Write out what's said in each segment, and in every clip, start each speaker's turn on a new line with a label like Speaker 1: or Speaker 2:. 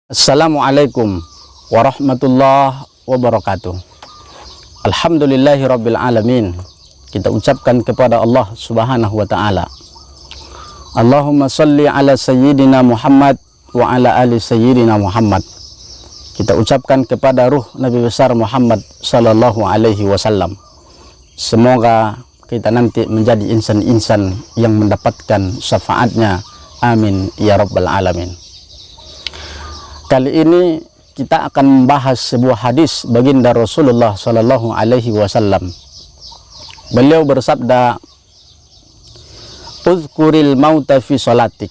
Speaker 1: Assalamualaikum warahmatullahi wabarakatuh. Alhamdulillahirabbil alamin. Kita ucapkan kepada Allah Subhanahu wa taala. Allahumma shalli ala sayyidina Muhammad wa ala ali sayyidina Muhammad. Kita ucapkan kepada ruh Nabi besar Muhammad sallallahu alaihi wasallam. Semoga kita nanti menjadi insan-insan yang mendapatkan syafaatnya. Amin ya rabbal alamin. Kali ini kita akan membahas sebuah hadis baginda Rasulullah sallallahu alaihi wasallam. Beliau bersabda, "Uzkuril mauta fi sholatik."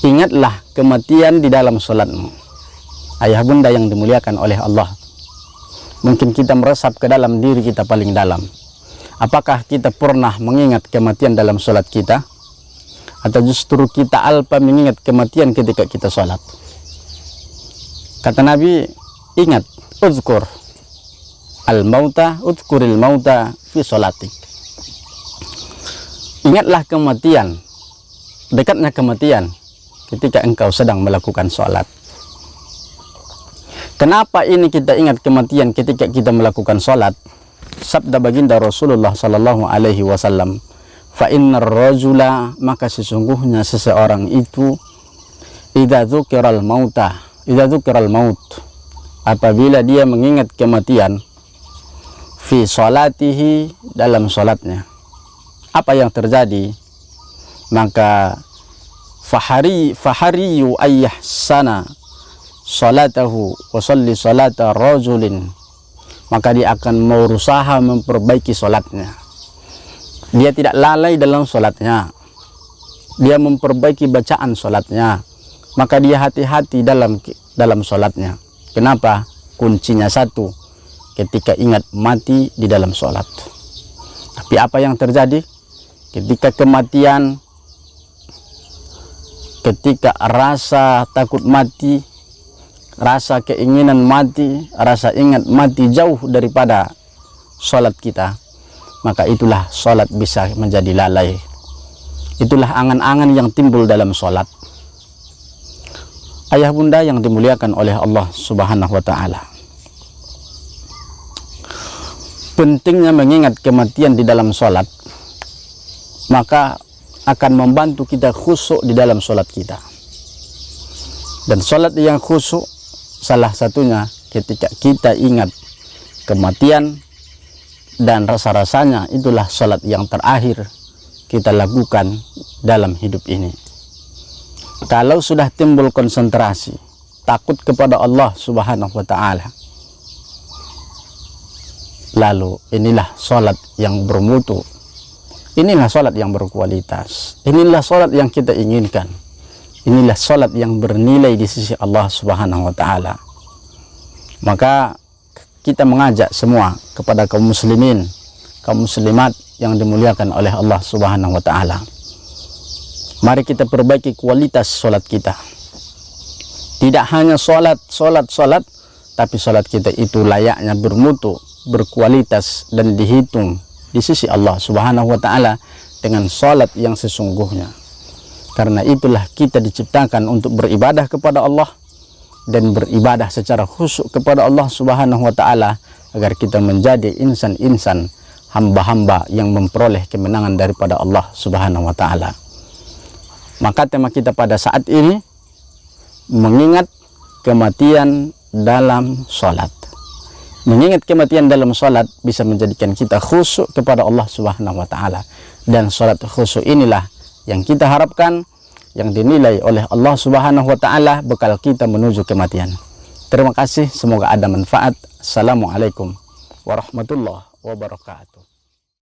Speaker 1: Ingatlah kematian di dalam salatmu. Ayah bunda yang dimuliakan oleh Allah, mungkin kita meresap ke dalam diri kita paling dalam. Apakah kita pernah mengingat kematian dalam salat kita? Atau justru kita alpa mengingat kematian ketika kita sholat? Kata Nabi, ingat, uzkur al-mauta, uzkuril mauta fi sholatik. Ingatlah kematian, dekatnya kematian ketika engkau sedang melakukan sholat. Kenapa ini kita ingat kematian ketika kita melakukan sholat? Sabda baginda Rasulullah sallallahu alaihi wasallam, fa innar rajula, maka sesungguhnya seseorang itu, idza dzukiral maut, apabila dia mengingat kematian, fi sholatihi, dalam sholatnya, apa yang terjadi? Maka fahariyu ayyahsana sholatahu wa sholli sholata rajulin, maka dia akan berusaha memperbaiki sholatnya. Dia tidak lalai dalam sholatnya, dia memperbaiki bacaan sholatnya, maka dia hati-hati dalam sholatnya. Kenapa? Kuncinya satu, ketika ingat mati di dalam sholat. Tapi apa yang terjadi ketika kematian, ketika rasa takut mati, rasa keinginan mati, rasa ingat mati jauh daripada sholat kita, maka itulah sholat bisa menjadi lalai. Itulah angan-angan yang timbul dalam sholat. Ayah bunda yang dimuliakan oleh Allah Subhanahu wa ta'ala, pentingnya mengingat kematian di dalam sholat, maka akan membantu kita khusyuk di dalam sholat kita. Dan sholat yang khusyuk salah satunya ketika kita ingat kematian, dan rasa-rasanya itulah salat yang terakhir kita lakukan dalam hidup ini. Kalau sudah timbul konsentrasi, takut kepada Allah Subhanahu wa ta'ala, lalu inilah salat yang bermutu, inilah salat yang berkualitas, inilah salat yang kita inginkan, inilah salat yang bernilai di sisi Allah Subhanahu wa ta'ala. Maka kita mengajak semua kepada kaum muslimin, kaum muslimat yang dimuliakan oleh Allah Subhanahu wa ta'ala. Mari kita perbaiki kualitas sholat kita. Tidak hanya sholat, tapi sholat kita itu layaknya bermutu, berkualitas, dan dihitung di sisi Allah Subhanahu wa ta'ala dengan sholat yang sesungguhnya. Karena itulah kita diciptakan untuk beribadah kepada Allah, dan beribadah secara khusyuk kepada Allah Subhanahu wa ta'ala, agar kita menjadi insan-insan, hamba-hamba yang memperoleh kemenangan daripada Allah Subhanahu wa ta'ala. Maka tema kita pada saat ini, mengingat kematian dalam sholat. Mengingat kematian dalam sholat bisa menjadikan kita khusyuk kepada Allah Subhanahu wa ta'ala. Dan sholat khusyuk inilah yang kita harapkan, yang dinilai oleh Allah Subhanahu wa ta'ala bekal kita menuju kematian. Terima kasih, semoga ada manfaat. Assalamualaikum warahmatullahi wabarakatuh.